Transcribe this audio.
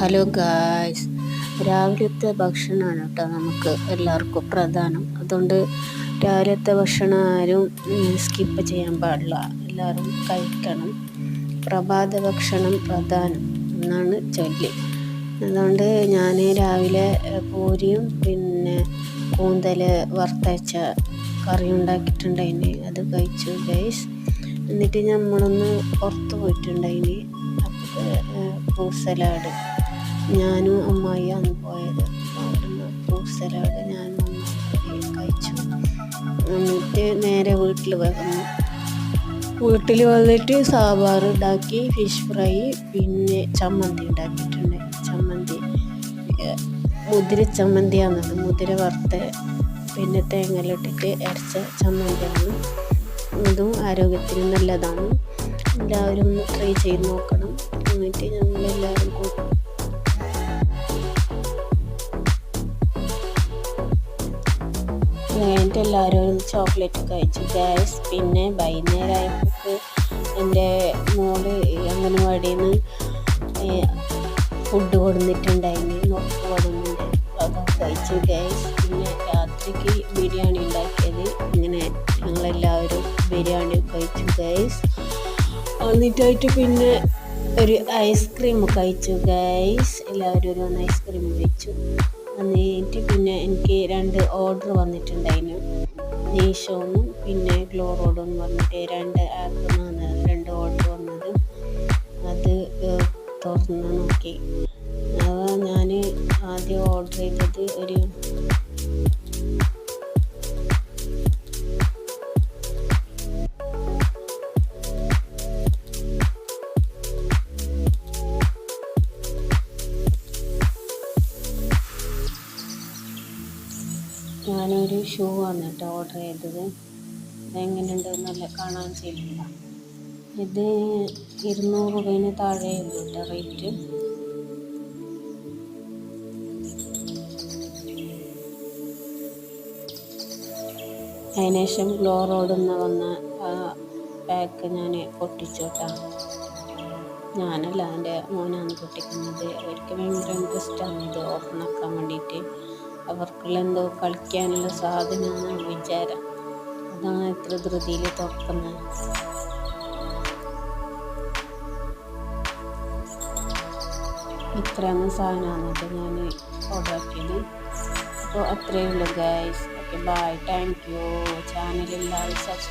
Hello guys, രാവിലത്തെ ഭക്ഷണമാണ് കേട്ടോ നമുക്ക് എല്ലാവർക്കും പ്രധാനം. അതുകൊണ്ട് രാവിലത്തെ ഭക്ഷണം ആരും സ്കിപ്പ് ചെയ്യാൻ പാടില്ല, എല്ലാവരും കഴിക്കണം. പ്രഭാത ഭക്ഷണം പ്രധാനം എന്നാണ് ചൊല്ലി. അതുകൊണ്ട് ഞാൻ രാവിലെ പൂരിയും പിന്നെ കൂന്തൽ വറുത്തരച്ച കറി ഉണ്ടാക്കിയിട്ടുണ്ടായിന്, അത് കഴിച്ചു ഗൈസ്. എന്നിട്ട് നമ്മളൊന്ന് പുറത്ത് പോയിട്ടുണ്ടായിന്, ഫ്രൂട്ട് സലാഡ് ഞാനും അമ്മായിയാണ് പോയത്. അവിടുന്ന് ഫ്രൂട്ട് സലാഡ് ഞാനും അമ്മായി കഴിച്ചു. എന്നിട്ട് നേരെ വീട്ടിൽ വന്നിട്ട് സാമ്പാർ ഉണ്ടാക്കി, ഫിഷ് ഫ്രൈ, പിന്നെ ചമ്മന്തി ഉണ്ടാക്കിയിട്ടുണ്ട്. ചമ്മന്തി മുതിര ചമ്മന്തിയാണത്, മുതിര വറുത്ത പിന്നെ തേങ്ങയിലിട്ടിട്ട് അരച്ച ചമ്മന്തിയാണ്. ഇതും ആരോഗ്യത്തിന് നല്ലതാണ്, എല്ലാവരും ഒന്ന് ട്രൈ ചെയ്ത് നോക്കണം. എന്നിട്ട് നമ്മളെല്ലാവരും കഴിഞ്ഞിട്ട് എല്ലാവരും ചോക്ലേറ്റ് കഴിച്ചു ഗൈസ്. പിന്നെ വൈകുന്നേരമായപ്പോൾ എൻ്റെ മോള് അംഗനവാടിയിൽ നിന്ന് ഫുഡ് കൊടുത്തിട്ടുണ്ടായിന്, നുറുക്ക് കൊടുക്കുന്നുണ്ട്, അതും കഴിച്ചു ഗൈസ്. പിന്നെ രാത്രിക്ക് ബിരിയാണി ഉണ്ടാക്കിയത്, ഇങ്ങനെ ഞങ്ങളെല്ലാവരും ബിരിയാണി കഴിച്ചു ഗൈസ്. എന്നിട്ടായിട്ട് പിന്നെ ഒരു ഐസ്ക്രീം കഴിച്ചു ഗൈസ്, എല്ലാവരും ഒരു ഐസ്ക്രീം കഴിച്ചു. എന്നിട്ട് പിന്നെ എനിക്ക് 2 ഓർഡർ വന്നിട്ടുണ്ടായിരുന്നു, മീഷോന്നും പിന്നെ ഗ്ലോറോഡും പറഞ്ഞിട്ട് 2 ആപ്പിൽ നിന്നാണ് 2 ഓർഡർ വന്നത്. അത് തുറന്ന് നോക്കി. ഞാൻ ആദ്യം ഓർഡർ ചെയ്തത് ഒരു ഞാനൊരു ഷൂ ആണ് കേട്ടോ ഓർഡർ ചെയ്തത്. ഇതെങ്ങനെയുണ്ട് നല്ല കാണാൻ ചെയ്യില്ല. ഇത് 200 രൂപേന് താഴെയുള്ളൂ കേട്ടോ റേറ്റ്. അതിനുശേഷം ഗ്ലോറോഡിൽ നിന്ന് വന്ന പാക്ക് ഞാൻ പൊട്ടിച്ചു കേട്ടോ. ഞാനല്ല, എൻ്റെ മോനാണ് പൊട്ടിക്കുന്നത്. അവർക്ക് ഭയങ്കര ഇൻട്രസ്റ്റാണ് ഇത് ഓപ്പണാക്കാൻ വേണ്ടിയിട്ട്. അവർക്കുള്ള എന്തോ കളിക്കാനുള്ള സാധനമാണ് വിചാരം, അതാണ് ഇത്ര ധൃതിയിൽ തുറക്കുന്നത്. ഇത്രയൊന്നും സാധനമാണ് കേട്ടോ ഞാൻ ഓർഡർ ആക്കിയത്. അപ്പോൾ അത്രയേ ഉള്ളൂ guys. Okay, bye, thank you. Channel എല്ലാവരും സബ്സ്ക്രൈബ്